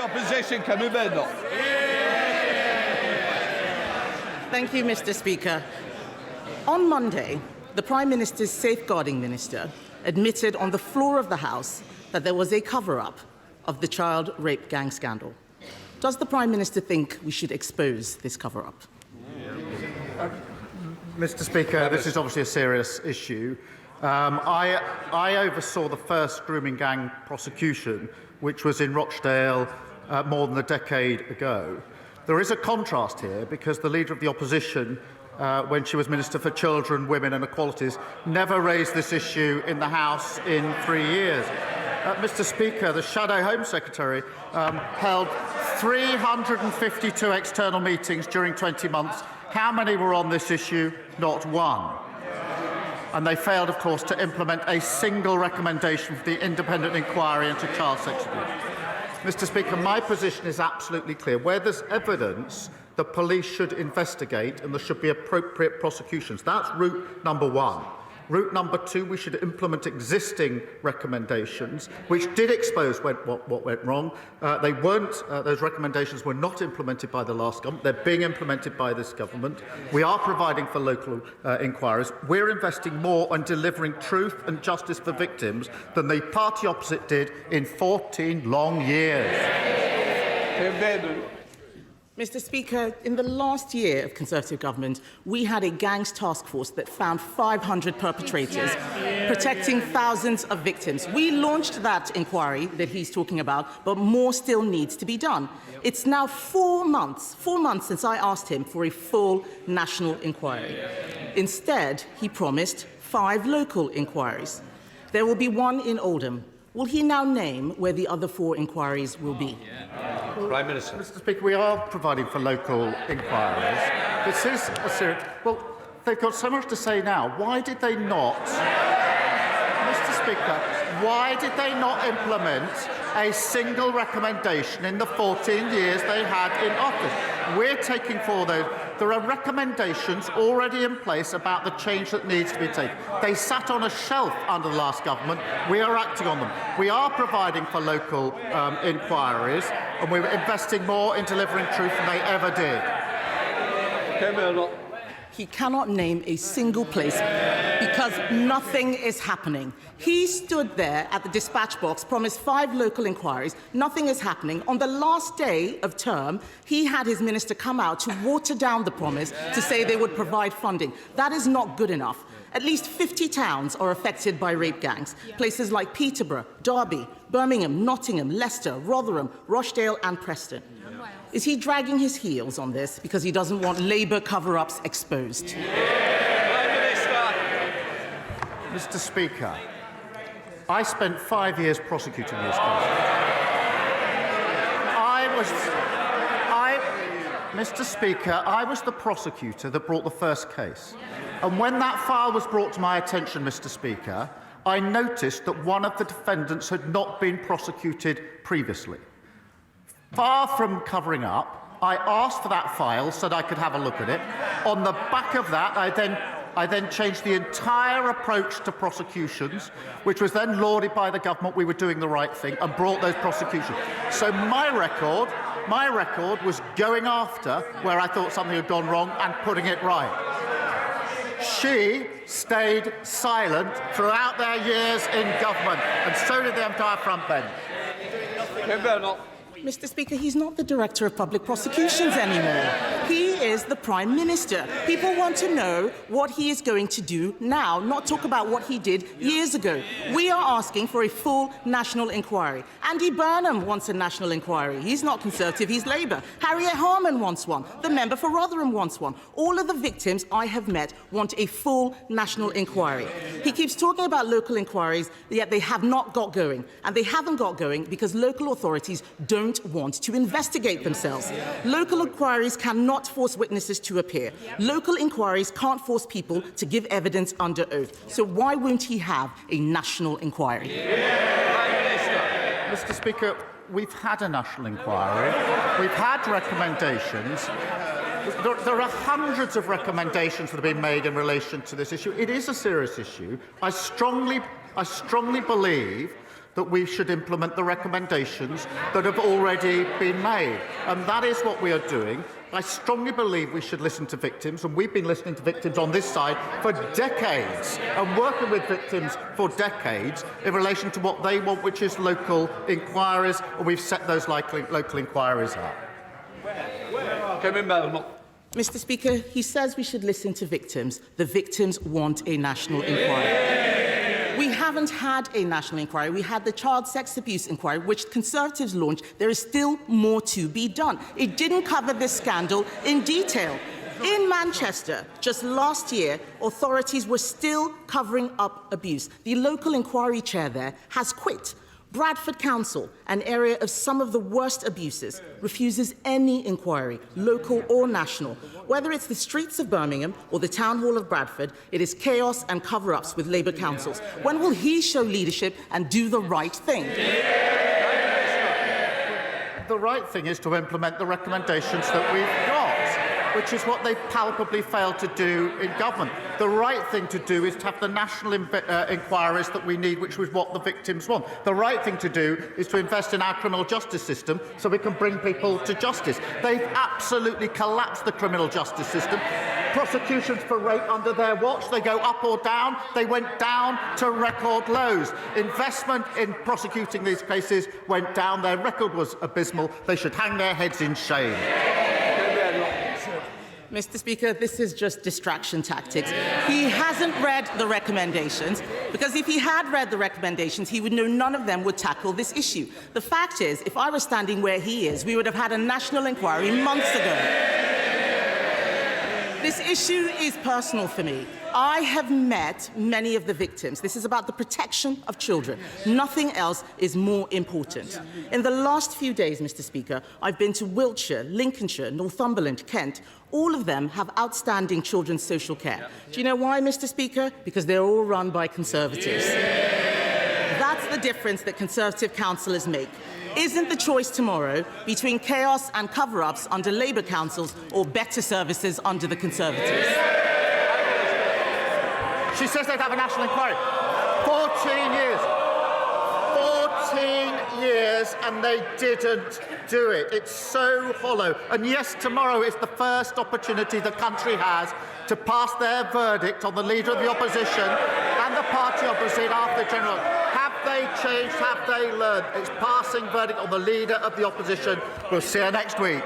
the Opposition, Kemi Badenoch. Thank you, Mr. Speaker. On Monday, the Prime Minister's safeguarding minister admitted on the floor of the House that there was a cover-up of the child rape gang scandal. Does the Prime Minister think we should expose this cover-up? Mr. Speaker, this is obviously a serious issue. I oversaw the first grooming gang prosecution, which was in Rochdale more than a decade ago. There is a contrast here because the Leader of the Opposition, when she was Minister for Children, Women and Equalities, never raised this issue in the House in 3 years. Mr. Speaker, the Shadow Home Secretary held 352 external meetings during 20 months. How many were on this issue? Not one. And they failed, of course, to implement a single recommendation for the independent inquiry into child sex abuse. Mr. Speaker, my position is absolutely clear. Where there's evidence, the police should investigate and there should be appropriate prosecutions. That's route number one. Route number two, we should implement existing recommendations, which did expose what went wrong. They weren't, those recommendations were not implemented by the last government. They're being implemented by this government. We are providing for local inquiries. We're investing more on delivering truth and justice for victims than the party opposite did in 14 long years. Mr. Speaker, in the last year of Conservative government, we had a gangs task force that found 500 perpetrators, protecting thousands of victims. We launched that inquiry that he's talking about, but more still needs to be done. It's now 4 months since I asked him for a full national inquiry. Instead, he promised 5 local inquiries. There will be one in Oldham. Will he now name where the other 4 inquiries will be? Prime Minister. Mr. Speaker, we are providing for local inquiries. This is a serious... Well, they've got so much to say now. Why did they not... Mr. Speaker, why did they not implement a single recommendation in the 14 years they had in office? We're taking forward those. There are recommendations already in place about the change that needs to be taken. They sat on a shelf under the last government. We are acting on them. We are providing for local inquiries, and we're investing more in delivering truth than they ever did. He cannot name a single place because nothing is happening. He stood there at the dispatch box, promised 5 local inquiries. Nothing is happening. On the last day of term, he had his minister come out to water down the promise to say they would provide funding. That is not good enough. At least 50 towns are affected by rape gangs. Places like Peterborough, Derby, Birmingham, Nottingham, Leicester, Rotherham, Rochdale and Preston. Is he dragging his heels on this because he doesn't want Labour cover-ups exposed? Mr. Speaker, I spent 5 years prosecuting this case. Mr. Speaker, I was the prosecutor that brought the first case. And when that file was brought to my attention, Mr. Speaker, I noticed that one of the defendants had not been prosecuted previously. Far from covering up, I asked for that file so that I could have a look at it. On the back of that, I then changed the entire approach to prosecutions, which was then lauded by the government. We were doing the right thing and brought those prosecutions. So my record was going after where I thought something had gone wrong and putting it right. She stayed silent throughout their years in government, and so did the entire front bench. Mr. Speaker, he's not the Director of Public Prosecutions anymore. He is the Prime Minister. People want to know what he is going to do now, not talk about what he did years ago. We are asking for a full national inquiry. Andy Burnham wants a national inquiry. He's not Conservative, he's Labour. Harriet Harman wants one. The member for Rotherham wants one. All of the victims I have met want a full national inquiry. He keeps talking about local inquiries, yet they have not got going. And they haven't got going because local authorities don't want to investigate themselves. Local inquiries cannot force witnesses to appear. Local inquiries can't force people to give evidence under oath. So why won't he have a national inquiry? Mr. Speaker, we've had a national inquiry. We've had recommendations. There are hundreds of recommendations that have been made in relation to this issue. It is a serious issue. I strongly believe that we should implement the recommendations that have already been made. And that is what we are doing. I strongly believe we should listen to victims, and we've been listening to victims on this side for decades and working with victims for decades in relation to what they want, which is local inquiries, and we've set those local inquiries up. Kemi Badenoch. Mr. Speaker, he says we should listen to victims. The victims want a national inquiry. We haven't had a national inquiry. We had the child sex abuse inquiry, which Conservatives launched. There is still more to be done. It didn't cover this scandal in detail. In Manchester, just last year, authorities were still covering up abuse. The local inquiry chair there has quit. Bradford Council, an area of some of the worst abuses, refuses any inquiry, local or national. Whether it's the streets of Birmingham or the town hall of Bradford, it is chaos and cover-ups with Labour councils. When will he show leadership and do the right thing? The right thing is to implement the recommendations that we've got, which is what they palpably failed to do in government. The right thing to do is to have the national inquiries that we need, which is what the victims want. The right thing to do is to invest in our criminal justice system so we can bring people to justice. They've absolutely collapsed the criminal justice system. Prosecutions for rape under their watch, they go up or down. They went down to record lows. Investment in prosecuting these cases went down. Their record was abysmal. They should hang their heads in shame. Mr. Speaker, this is just distraction tactics. He hasn't read the recommendations, because if he had read the recommendations, he would know none of them would tackle this issue. The fact is, if I were standing where he is, we would have had a national inquiry months ago. This issue is personal for me. I have met many of the victims. This is about the protection of children. Nothing else is more important. In the last few days, Mr. Speaker, I've been to Wiltshire, Lincolnshire, Northumberland, Kent. All of them have outstanding children's social care. Do you know why, Mr. Speaker? Because they're all run by Conservatives. That's the difference that Conservative councillors make. Isn't the choice tomorrow between chaos and cover-ups under Labour councils or better services under the Conservatives? She says they'd have a national inquiry. 14 years. 14 years, and they didn't do it. It's so hollow. And yes, tomorrow is the first opportunity the country has to pass their verdict on the Leader of the Opposition and the party opposite after the general. Have they changed? Have they learned? It's passing verdict on the Leader of the Opposition. We'll see you next week.